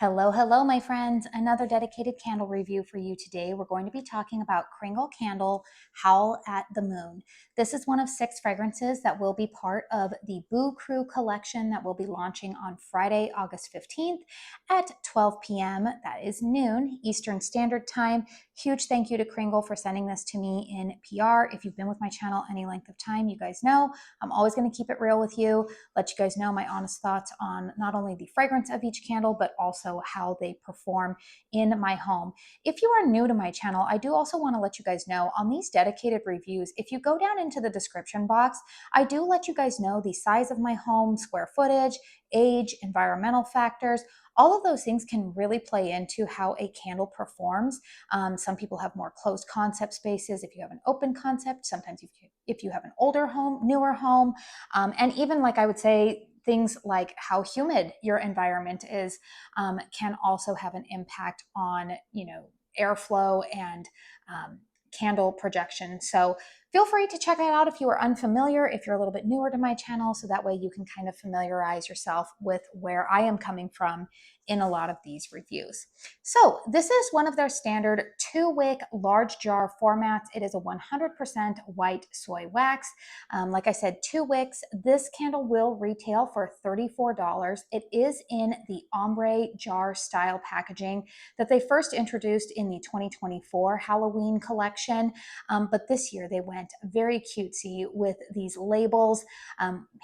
Hello, hello, my friends. Another dedicated candle review for you today. We're going to be talking about Kringle Candle Howl at the Moon. This is one of 6 fragrances that will be part of the Boo Crew collection that will be launching on Friday, August 15th at 12 p.m. That is noon Eastern Standard Time. Huge thank you to Kringle for sending this to me in PR. If you've been with my channel any length of time, you guys know I'm always going to keep it real with you, let you guys know my honest thoughts on not only the fragrance of each candle, but also how they perform in my home. If you are new to my channel, I do also want to let you guys know on these dedicated reviews, if you go down into the description box, I do let you guys know the size of my home, square footage, age, environmental factors. All of those things can really play into how a candle performs. Some people have more closed concept spaces. If you have an open concept, sometimes if you have an older home, newer home, and even like I would say, things like how humid your environment is can also have an impact on, airflow and candle projection. So feel free to check that out if you are unfamiliar, if you're a little bit newer to my channel, so that way you can kind of familiarize yourself with where I am coming from in a lot of these reviews. So this is one of their standard 2-wick large jar formats. It is a 100% white soy wax. Like I said, 2 wicks. This candle will retail for $34. It is in the ombre jar style packaging that they first introduced in the 2024 Halloween collection. But this year they went very cutesy with these labels.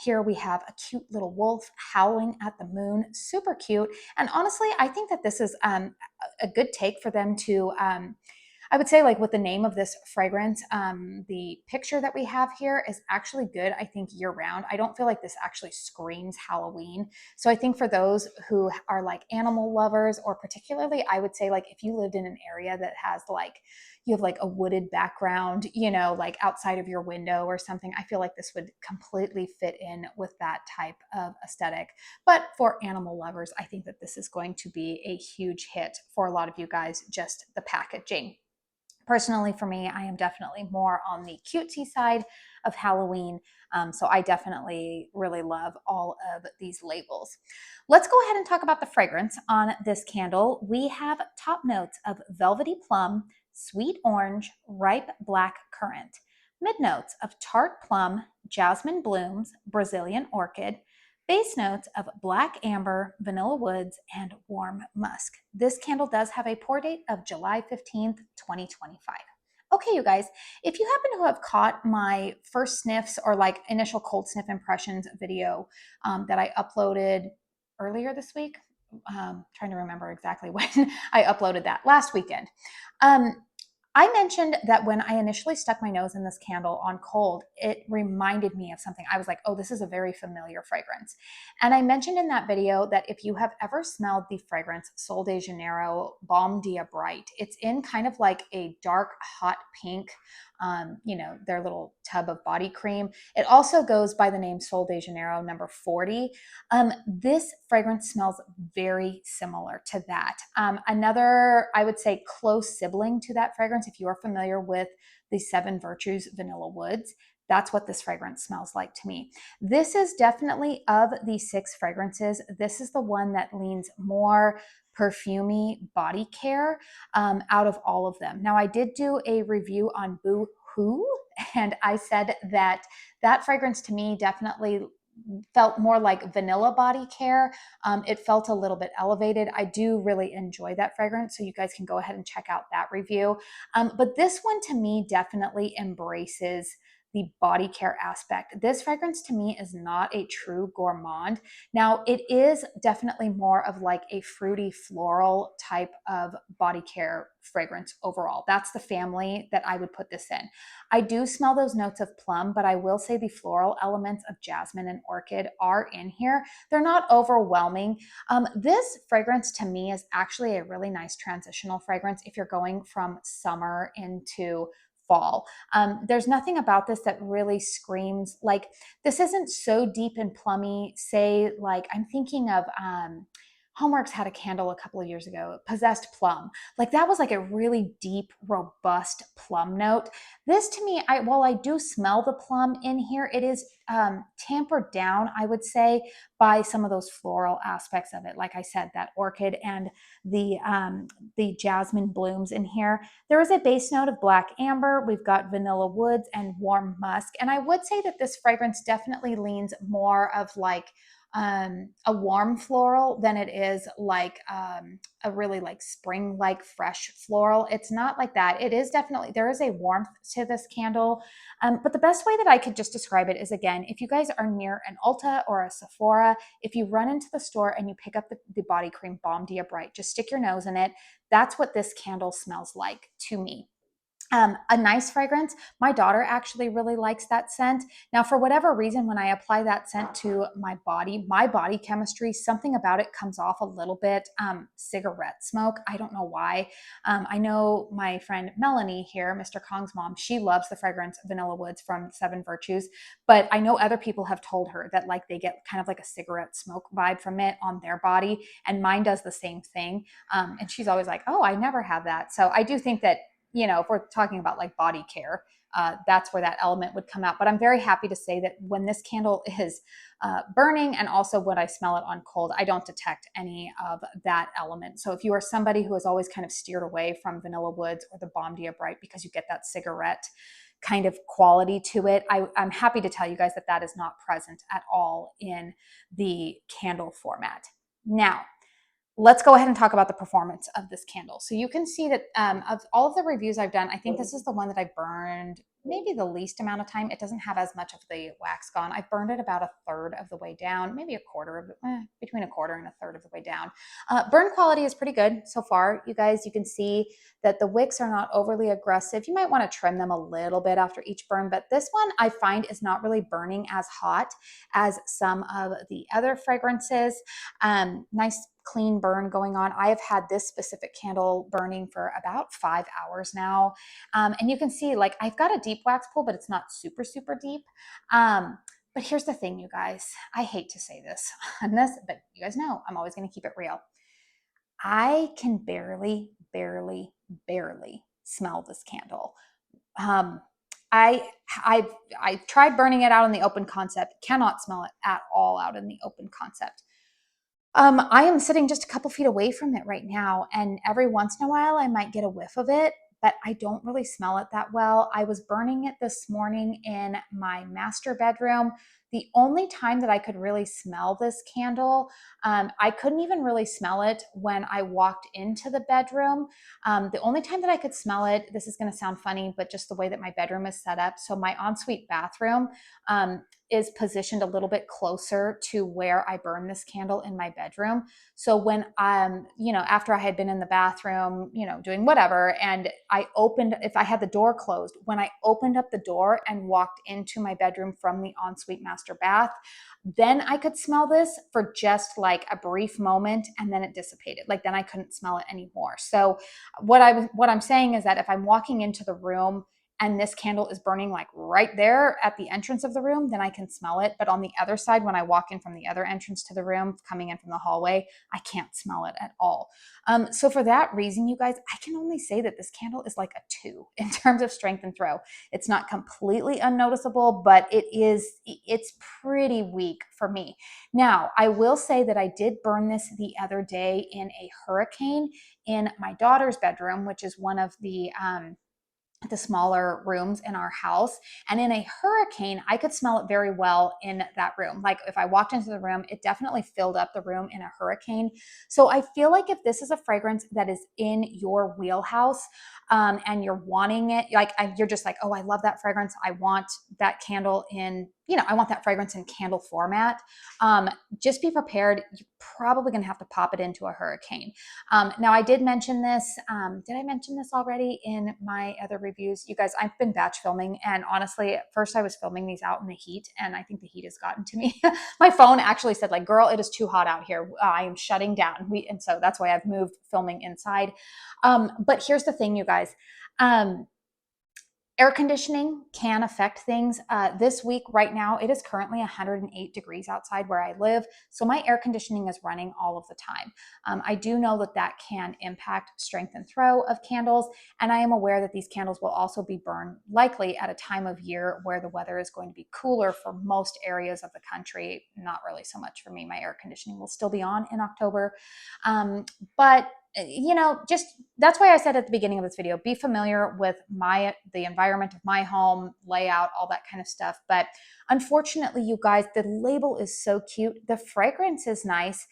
Here we have a cute little wolf howling at the moon, super cute. And honestly, I think that this is a good take for them to I would say, like, with the name of this fragrance, the picture that we have here is actually good, I think, year round. I don't feel like this actually screams Halloween. So I think for those who are like animal lovers, or particularly, I would say, like, if you lived in an area that has like, you have like a wooded background, like outside of your window or something, I feel like this would completely fit in with that type of aesthetic. But for animal lovers, I think that this is going to be a huge hit for a lot of you guys, just the packaging. Personally, for me, I am definitely more on the cutesy side of Halloween. So I definitely really love all of these labels. Let's go ahead and talk about the fragrance on this candle. We have top notes of velvety plum, sweet orange, ripe black currant. Mid notes of tart plum, jasmine blooms, Brazilian orchid. Base notes of black amber, vanilla woods, and warm musk. This candle does have a pour date of July 15th, 2025. Okay, you guys, if you happen to have caught my first sniffs or like initial cold sniff impressions video that I uploaded earlier this week, trying to remember exactly when I uploaded that, last weekend. I mentioned that when I initially stuck my nose in this candle on cold, it reminded me of something. I was like, oh, this is a very familiar fragrance. And I mentioned in that video that if you have ever smelled the fragrance Sol de Janeiro Balm Dia Bright, it's in kind of like a dark, hot pink, their little tub of body cream. It also goes by the name Sol de Janeiro number 40. This fragrance smells very similar to that. Another, I would say, close sibling to that fragrance, if you are familiar with the Seven Virtues Vanilla Woods, that's what this fragrance smells like to me. This is definitely, of the 6 fragrances, this is the one that leans more perfumey body care out of all of them. Now, I did do a review on Boo Hoo, and I said that that fragrance to me definitely felt more like vanilla body care. It felt a little bit elevated. I do really enjoy that fragrance, so you guys can go ahead and check out that review. But this one to me definitely embraces the body care aspect. This fragrance to me is not a true gourmand. Now, it is definitely more of like a fruity floral type of body care fragrance overall. That's the family that I would put this in. I do smell those notes of plum, but I will say the floral elements of jasmine and orchid are in here. They're not overwhelming. This fragrance to me is actually a really nice transitional fragrance if you're going from summer into fall. There's nothing about this that really screams like, this isn't so deep and plummy. Say, like, I'm thinking of Homeworks had a candle a couple of years ago, Possessed Plum. Like that was like a really deep, robust plum note. This to me, while I do smell the plum in here, it is tampered down, I would say, by some of those floral aspects of it. Like I said, that orchid and the jasmine blooms in here. There is a base note of black amber. We've got vanilla woods and warm musk. And I would say that this fragrance definitely leans more of like a warm floral than it is like a really like spring like fresh floral. It's not like that. It is definitely, there is a warmth to this candle. But the best way that I could just describe it is, again, if you guys are near an Ulta or a Sephora, if you run into the store and you pick up the body cream Balm Dia Bright, just stick your nose in it. That's what this candle smells like to me. A nice fragrance. My daughter actually really likes that scent. Now, for whatever reason, when I apply that scent to my body chemistry, something about it comes off a little bit cigarette smoke. I don't know why. I know my friend Melanie here, Mr. Kong's mom, she loves the fragrance Vanilla Woods from Seven Virtues, but I know other people have told her that like they get kind of like a cigarette smoke vibe from it on their body, and mine does the same thing. And she's always like, oh, I never had that. So I do think that, you know, if we're talking about like body care, that's where that element would come out. But I'm very happy to say that when this candle is burning, and also when I smell it on cold, I don't detect any of that element. So if you are somebody who has always kind of steered away from Vanilla Woods or the Balm Dia Bright because you get that cigarette kind of quality to it, I'm happy to tell you guys that that is not present at all in the candle format. Now, let's go ahead and talk about the performance of this candle. So you can see that of all of the reviews I've done, I think this is the one that I burned maybe the least amount of time. It doesn't have as much of the wax gone. I burned it about a third of the way down, maybe a quarter of between a quarter and a third of the way down. Burn quality is pretty good so far. You guys, you can see that the wicks are not overly aggressive. You might want to trim them a little bit after each burn, but this one I find is not really burning as hot as some of the other fragrances. Nice clean burn going on. I have had this specific candle burning for about 5 hours now. And you can see like I've got a deep wax pool, but it's not super, super deep. But here's the thing, you guys, I hate to say this on this, but you guys know I'm always going to keep it real. I can barely smell this candle. Um, I tried burning it out in the open concept, cannot smell it at all out in the open concept. I am sitting just a couple feet away from it right now, and every once in a while I might get a whiff of it, but I don't really smell it that well. I was burning it this morning in my master bedroom. The only time that I could really smell this candle, I couldn't even really smell it when I walked into the bedroom. The only time that I could smell it, this is going to sound funny, but just the way that my bedroom is set up. So my ensuite bathroom, is positioned a little bit closer to where I burn this candle in my bedroom. So when you know, after I had been in the bathroom, you know, doing whatever, and I opened, if I had the door closed, when I opened up the door and walked into my bedroom from the ensuite master bath, then I could smell this for just like a brief moment, and then it dissipated. Like then I couldn't smell it anymore. So what I'm saying is that if I'm walking into the room and this candle is burning like right there at the entrance of the room, then I can smell it. But on the other side, when I walk in from the other entrance to the room, coming in from the hallway, I can't smell it at all. So for that reason, you guys, I can only say that this candle is like a 2 in terms of strength and throw. It's not completely unnoticeable, but it's pretty weak for me. Now, I will say that I did burn this the other day in a hurricane in my daughter's bedroom, which is one of the smaller rooms in our house. And in a hurricane, I could smell it very well in that room. Like if I walked into the room, it definitely filled up the room in a hurricane. So I feel like if this is a fragrance that is in your wheelhouse, and you're wanting it, like you're just like, oh, I love that fragrance. I want that candle in, you know, I want that fragrance in candle format. Just be prepared. You're probably going to have to pop it into a hurricane. Now, I did mention this. Did I mention this already in my other reviews? You guys, I've been batch filming, and honestly, at first I was filming these out in the heat, and I think the heat has gotten to me. My phone actually said, like, girl, it is too hot out here. I am shutting down. And so that's why I've moved filming inside. But here's the thing, you guys. Air conditioning can affect things. This week, right now, it is currently 108 degrees outside where I live. So my air conditioning is running all of the time. I do know that that can impact strength and throw of candles. And I am aware that these candles will also be burned likely at a time of year where the weather is going to be cooler for most areas of the country. Not really so much for me. My air conditioning will still be on in October. But you know, just that's why I said at the beginning of this video, be familiar with the environment of my home, layout, all that kind of stuff. But unfortunately, you guys, the label is so cute. The fragrance is nice.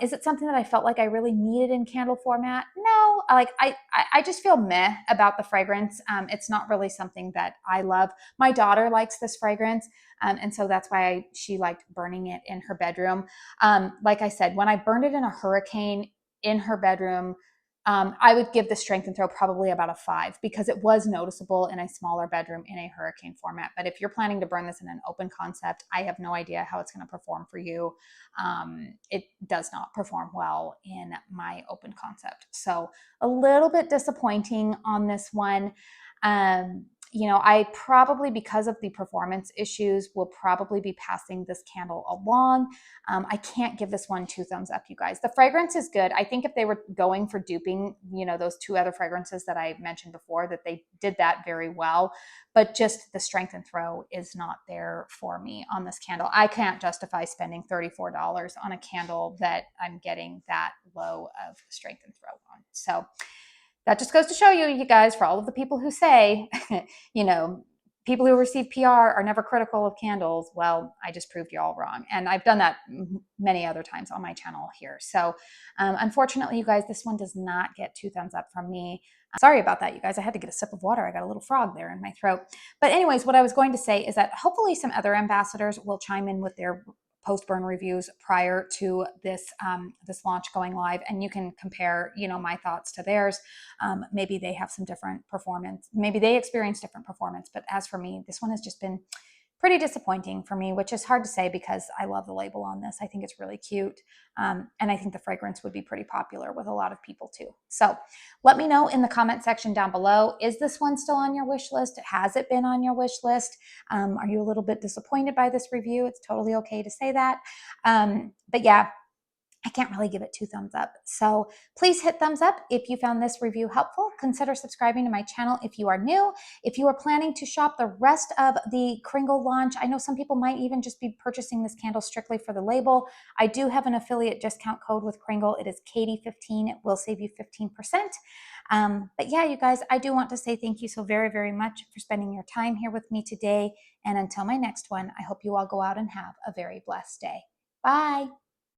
Is it something that I felt like I really needed in candle format? No, like I just feel meh about the fragrance. It's not really something that I love. My daughter likes this fragrance. And so that's why she liked burning it in her bedroom. Like I said, when I burned it in a hurricane, in her bedroom, I would give the strength and throw probably about a 5 because it was noticeable in a smaller bedroom in a hurricane format. But if you're planning to burn this in an open concept, I have no idea how it's going to perform for you. It does not perform well in my open concept. So a little bit disappointing on this one. You know, I probably, because of the performance issues, will probably be passing this candle along. I can't give this one 2 thumbs up, you guys. The fragrance is good. I think if they were going for duping, you know, those 2 other fragrances that I mentioned before, that they did that very well. But just the strength and throw is not there for me on this candle. I can't justify spending $34 on a candle that I'm getting that low of strength and throw on. So that just goes to show you, you guys, for all of the people who say, you know, people who receive PR are never critical of candles. Well, I just proved you all wrong. And I've done that many other times on my channel here. So unfortunately, you guys, this one does not get 2 thumbs up from me. Sorry about that, you guys. I had to get a sip of water. I got a little frog there in my throat. But anyways, what I was going to say is that hopefully some other ambassadors will chime in with their post-burn reviews prior to this this launch going live, and you can compare, you know, my thoughts to theirs. Maybe they have some different performance. Maybe they experience different performance. But as for me, this one has just been pretty disappointing for me, which is hard to say because I love the label on this. I think it's really cute. And I think the fragrance would be pretty popular with a lot of people too. So let me know in the comment section down below, is this one still on your wish list? Has it been on your wish list? Are you a little bit disappointed by this review? It's totally okay to say that. But yeah, I can't really give it 2 thumbs up. So please hit thumbs up if you found this review helpful. Consider subscribing to my channel if you are new. If you are planning to shop the rest of the KRINGLE launch, I know some people might even just be purchasing this candle strictly for the label. I do have an affiliate discount code with KRINGLE. It is Katie15. It will save you 15%. But yeah, you guys, I do want to say thank you so very, very much for spending your time here with me today. And until my next one, I hope you all go out and have a very blessed day. Bye.